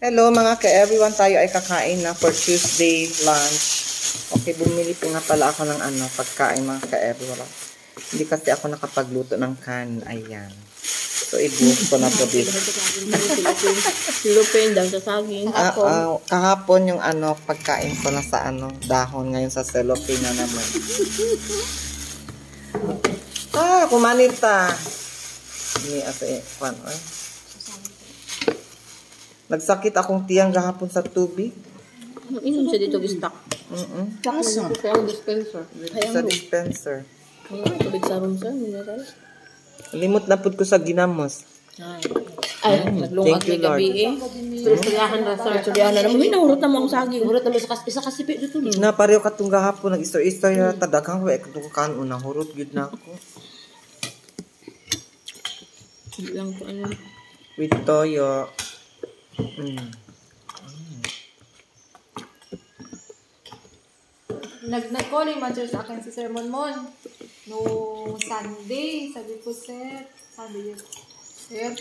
Hello mga ka-everyone, tayo ay kakain na for Tuesday lunch. Okay, bumili po nga pala ako ng pagkain mga ka-everyone. Hindi kasi ako nakapagluto ng kanin. Ayan. So, ibuhos ko na po dito. Silupin daw sa saging. Kahapon yung pagkain ko na sa dahon. Ngayon sa cellophane na naman. Kumanita. Hindi, nagsakit akong tiyang gahapon sa tubig. Inom siya dito gistak. Saan? Kaya ang dispenser. Sa dispenser. Tubig sa room sir, mineral. Limot na pud ko sa ginamos. Ay, naglungag Thank you, ni gabi eh. Turistayahan na sir. Turistayahan na naman. Hinahurot na mo ang saging. Hurot na mo isa kasipi dito. Na pareho katong gahapon nag-istoy-istoy na tadagang wa katong kan unang hurot gid na ako. Hindi lang ko With toyo. Nag-calling man sa akin si Sir Monmon. No Sunday, sabi ko sir, sabi yun. Sir,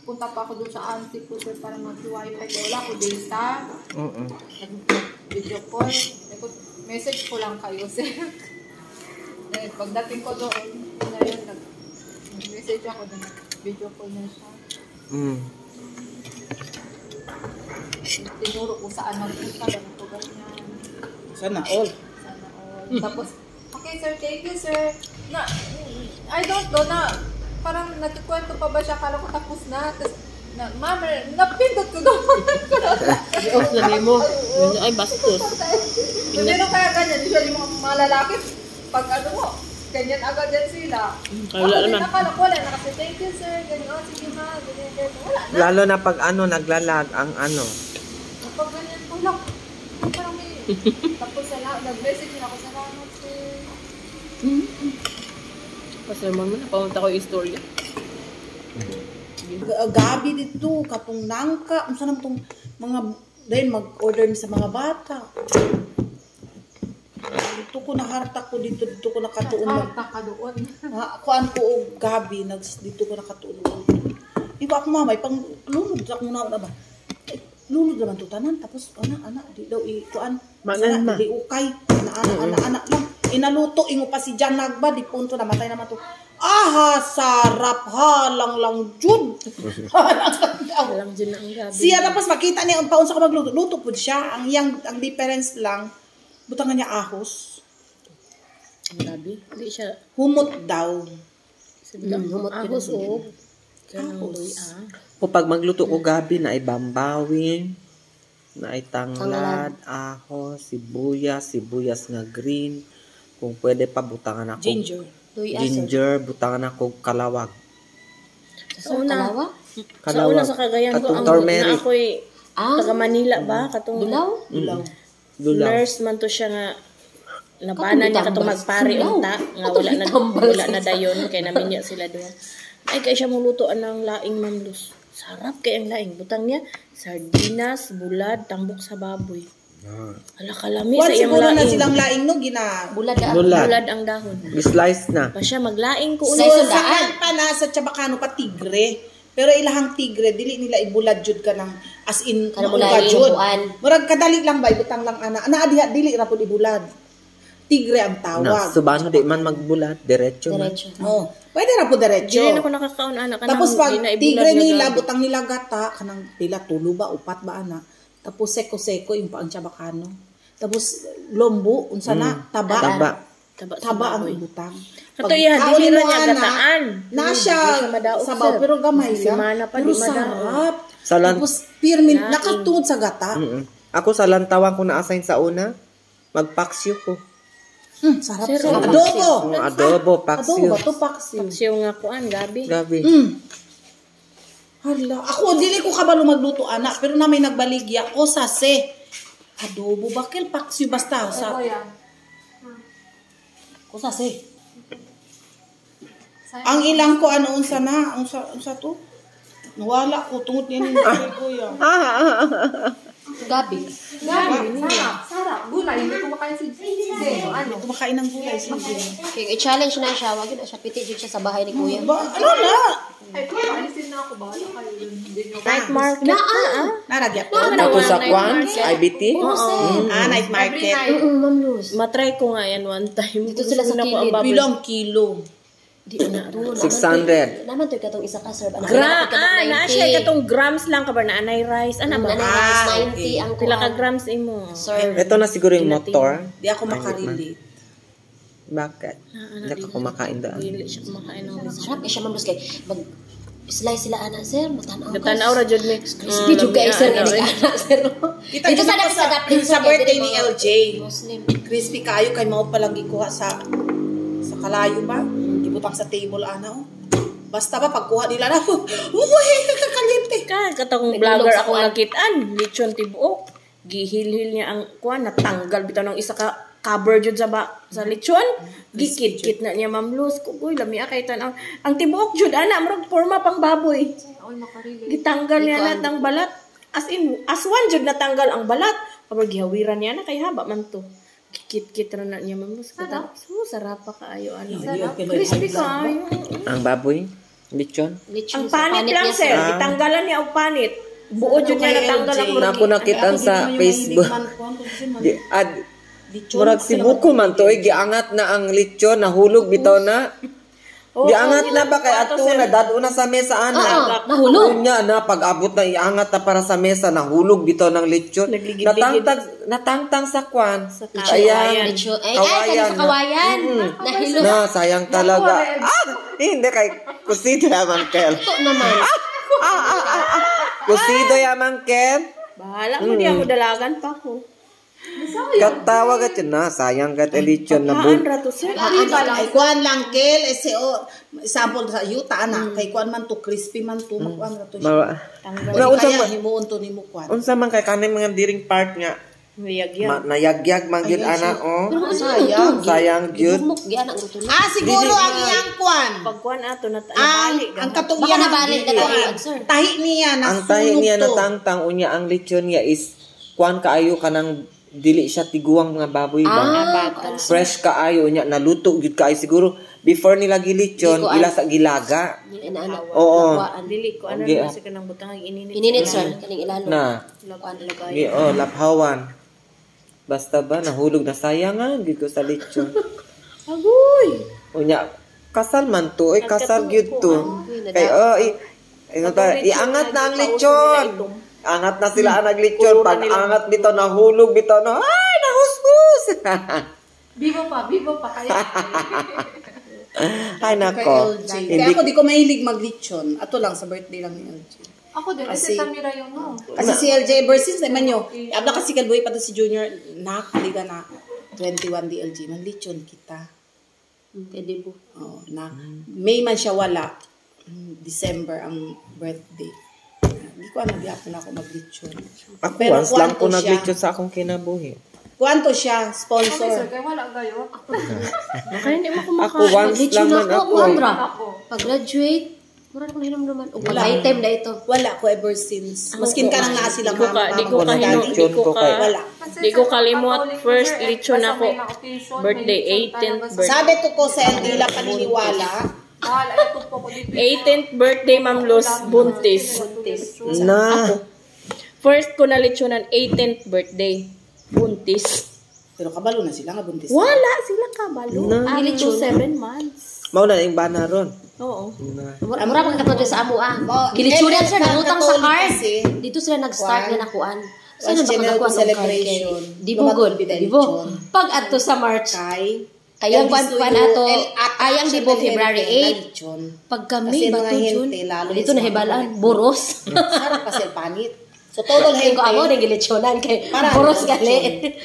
punta pa ako dun sa auntie ko sir para mag-wifi. Kaya wala ko data. Nag-video call. Message ko lang kayo sir. Pagdating ko doon, na yun, nag-message ako doon. Video call na siya. Tinuro ko saan magpunta. Ganito ganyan. Sana all. Tapos, okay sir, thank you sir. I don't know na, parang nagkikwento pa ba siya, kala ko tapos na. Tapos, ma'am, napindot ko doon. off na rin mo. Ay, bastos. Pero kaya ganyan, usually mga lalaki, pag mo, ganyan agad yan sila. Wala naman. Nakala ko, wala na kasi, thank you sir, ganyan, sige ma, ganyan, wala na. Lalo na pag naglalag ang Kapag ganyan ko lang, parang may, tapos nag-message na ako sa salamat sir. Pasermon mo na, pamunta ko yung istorya. Gabi dito, katong nangka, unsa naman tong mga, dahil mag-order sa mga bata. Dito ko nahartak ko dito ko nakatuon. Hartak ka doon. Kuan ko og gabi, dito ko nakatuon. Iba ako mamay, pang lunod sa akong nauna ba? Lunod naman to tanan, tapos ana, di daw kuan. Di ukay, ana lang. Inaluto, ingo pa si Jan Nagba, di punto, namatay naman to. Sarap, halang jud. Halang jud na ang gabi. Siya tapos makita niya ang paun sa magluto. Luto pud siya. Ang difference lang, butangan niya ahos. Ang gabi? Hindi siya. Humot daw. Humot ahos o. O pag magluto ko gabi na ay bambawin, na ay tanglad, ahos, sibuyas nga green. Kung pwede pa butangan ako. Ginger, butangan ako kalawag. Sa una sa Cagayan ko, na ako'y taga Manila ba? Katong Dulaw. Nurse man to siya nga labanan niya katong magpari unta nga wala na dayon kay naminyo sila doon. Ay kay siya mulutoan ng laing mamlus. Sarap kay ang laing. Butang niya sardinas, bulad, tambok sa baboy. Ala kalami sa iyang laing. Na silang laing no bulad ang dahon. Slice na. Pa siya maglaing ko So sa pa na sa Chabacano pa tigre. Pero ilahang tigre dili nila ibulad jud ka ng as in jud. Murag kadali lang ba ibutang lang ana diha dili ra pud ibulad. Tigre ang tawag. Subano di man magbulad, diretso na. Pwede ra pud diretso. Dili na ko nakakaon ana kanang. Tapos pag tigre nila butang nila gata kanang pila tulo ba upat ba ana. Tapos seko yung paang Chabacano. Tapos lombo unsa na taba ang ibutang. Kato dili na niya gataan. Na siya sabaw pero gamay lang. Pero sarap. Tapos pirmin nakatungod sa gata. Ako sa lantawan ko na-assign sa una, magpaksyo ko. Sarap. Adobo, paksyo. Adobo ba to paksyo? Paksyo nga kuan gabi. Hala, ako dili ko kabalo magluto anak, pero na may nagbaligya ko sase. Adobo bakil paksyo basta sa. Ko sase. Ang ilang ko unsa na, unsa to? Nawala ko tungod ni kuya. Gabi. Sarap. Gulay, hindi kumakain si Zeno. Kumakain ng gulay si Zeno. Okay, i-challenge na siya. Wag yun na siya. Piti siya sa bahay ni kuya. Ano na? Ay, paalisin na na ako, bahala kayo dun. Hindi nyo Night market na, Naragyat ko. Tapos sa Night Kwan, market. IBT. Night market. Ma'am Luz. Matry ko nga yan one time. Dito sila sa Gusto ko kilid. ang baboy. Bilang kilo. Di na ro. 600. Naman to katong isa ka serve. Na siya katong grams lang ka ba na anay rice. Ano ba? Rice 90 ang Pila ka grams imo? serve. Ito na siguro yung motor. Di ako makarelate. Bakit? Hindi ka kumakain doon. Dili siya kumakain ng rice. Sarap kay siya Ma'am Luz kay mag slice sila ana sir, matanaw. Tanaw ra jud ni. Crispy jud kay sir ni ana sir. Dito sa dapat sa daplin sa birthday ni LJ. Muslim. Crispy kayo kay mao pa lang gikuha sa kalayo ba? Gibutang sa table ana oh. Basta ba pagkuha nila na, uy, kakaliente. Katong vlogger ako nakitaan, lechon tibuok. Gihilhil niya ang kuan natanggal bitaw ng isa ka cover jud sa lechon. Gikit-kit na niya Ma'am Luz. Kugoy lami kay tan ang tibuok jud ana murag forma pang baboy. Oy, makarelate. Gitanggal niya lahat ng balat. As in, aswan jud natanggal ang balat. Kapag gihawiran niya na kay haba man to. Kit-kit na na niya Ma'am Luz. Sarap pa kaayo ano. Crispy kaayo. Ang baboy, lechon. Ang panit lang sir, itanggalan niya ang panit. Buo jud niya natanggal ang Na ako nakita sa Facebook. Murag si Buko man to, giangat na ang lechon, nahulog bitaw na. Giangat na ba kay ato na dado na sa mesa ana. Nahulog. Unya na pag-abot na iangat na para sa mesa, nahulog bitaw ng lechon. Natangtang sa kwan. kawayan. Lechon. Ay, sa kawayan. Nahilo. Na sayang talaga. Hindi kay kusido ya mangkel. Ito naman. Kusido ya mangkel. Bahala mo di ako dalagan pa ko. Katawa ka na sayang ka lechon na Kaan bun. ra to sir. Ay kuan lang kel sample sa yuta ana kay kuan man to crispy man to makuan ra to siya. Na unsa Kaya man himuon to nimo kuan. unsa man kay kanay mga diring part nga Mayag-yag. nayagyag man gyud ana oh. Sayang. Sayang gyud. Bumok giana ang ruto. Siguro ang iyang kuan. Pagkuan ato na Ang katong Baka nabalik na to, sir. tahi niya na Ang tahi niya natangtang unya ang lechon niya is kuan kaayo kanang dili siya tiguang mga baboy ba. Fresh kaayo niya naluto gyud kaayo siguro before nila gilechon ila sa gilaga. Oo. Dili ko ano na sa kanang butang ininit. Ininit sir, kaning ilalo. Na. Kuan lagay. Laphawan. Basta ba nahulog na sayang nga gyud ko sa lechon. Agoy. Unya kasal man to, kasal gyud to. Kay iangat na ang lechon. Angat na sila ang naglechon. Pag angat dito, nahulog dito, ay, nahusgus! Bibo pa, kaya. Ay, nako. Kaya ako di ko mahilig maglechon. Ato lang sa birthday lang ni LJ. Ako din, kasi Tamira yun, no? Kasi si LJ ever since naman nyo, abla kasi kalboy pa to si Junior, nakaliga na 21 di LJ, man lechon kita. Kay Debo. Oh, na May man siya wala. December ang birthday. Hindi ko nagyapon ako maglechon. Ako, Pero once lang ko kwanto siya. naglechon sa akong kinabuhi. Kuwanto siya, Okay, sir, sponsor. kaya wala kayo. Baka hindi mo Ako, kumakain. once lang man ako. Ako. Pag-graduate, mura ko naman. O Wala. item na ito. Wala ko ever since. Maskin ka nang naa sila Di ko ka- di ko ka- kahino- lechon di ko ko ka- kay- Wala. Di ko kalimot, first lechon ako. Birthday, 18th birthday. Sabi ko sa LD lang paniniwala. Bahala, ito po ko dito. 18th birthday, Ma'am Luz, buntis. Na. First ko na lechonan, 18th birthday, buntis. Pero kabalo na sila nga buntis. Wala sila kabalo. Na. Up to 7 months. Mao na yung bana ron. Oo. Mura ko katod sa amo Mo, Gilichunan sir, eh, nangutang sa Catholic card. kasi, Dito sila nag-start Kuan. na nakuan. Once Saan ba general nakakuan ng celebration, card? Di bugod. lumatod Di bo. lechon. Pag adto sa March, Kay, kayang gusto kuan yung ato, at ayang di bo action February na 8. lechon. Pag kami, Kasi mga bato June, hinte, lalo dito sa na hibalaan, mga- boros. Sarap kasi panit. So, total Kaya ko amo, hente. rin gilichunan kay Para boros lechon. gali.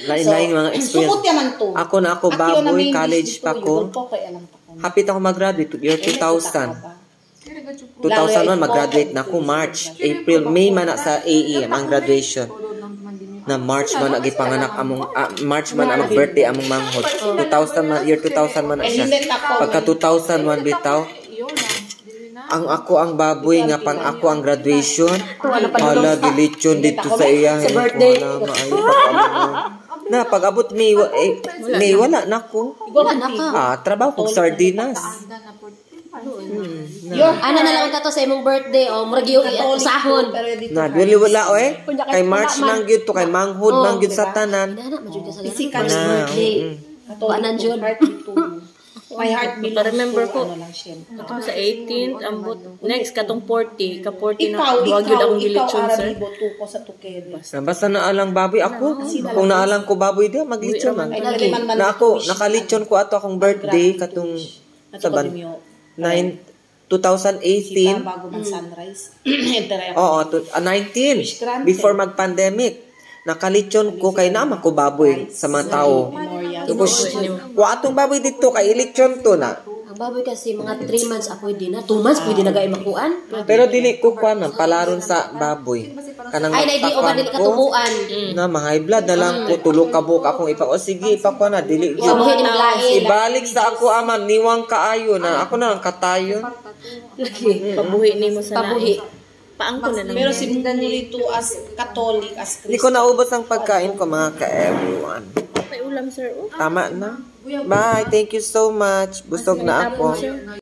Lain-lain mga experience. Sukot yaman to. Ako na ako, Akyo na baboy, may college English pa dito, ko. yun po, kaya alam pa ko. Hapit ako mag-graduate, year 2000. 2001 mag-graduate na ako, March, April, May man na sa AE ang graduation. Na March man na gipanganak among March man among birthday among manghod. 2000 man year 2000 man na siya. Pagka 2001 bitaw, ang ako ang baboy nga pang ako ang graduation. Hala gilechon dito sa iya. Sa birthday. Na pag-abot May May wala na ko. Wala na ka. Trabaho kog sardinas. Ana na lang tato sa imong birthday o murag yung usahon. Na dili wala oy. Kay March nang gyud to kay manghud man gyud sa tanan. Ana majud ka sa Physical ganun. birthday. Kanan jud. My heart belongs remember to ko. ano lang siya. Ako sa 18th, ambot. Next, katong 40. Ka-40 na. Ikaw, Duwag yun akong ikaw, gilitsyon, sir. Arabibo, tuko sa tukero. Basta naalang baboy ako. Kung naalang ko baboy di maglitsyon man. Ay, naliman man Na ako nakalitsyon ko ato akong birthday katong sa 2018. Bago man sunrise. Enter Oo, 19 before mag-pandemic. Nakalitsyon ko kay naman ko baboy sa mga tao. Tapos, kung atong baboy dito kay ilitsyon to na. Ang baboy kasi mga 3 months pwede na. 2 months pwede na gay makuan. Pero dili ko kuan man palaron sa baboy. Kanang Ay na di o ba dili katubuan. na mga high blood na lang ko tulo ka buok akong ipa o sige ipakuha na dili Sa buhay ni lain. ibalik sa ako aman niwang kaayo na ako na lang katayon. Pabuhi ni mo sa Pabuhi. lain. Paangko na lang. Pero yan. si Mundito as Catholic, as Hindi ko naubos ang pagkain ko mga ka-everyone. May ulam, sir. Oh. Tama na. Bye. Thank you so much. Busog na ako.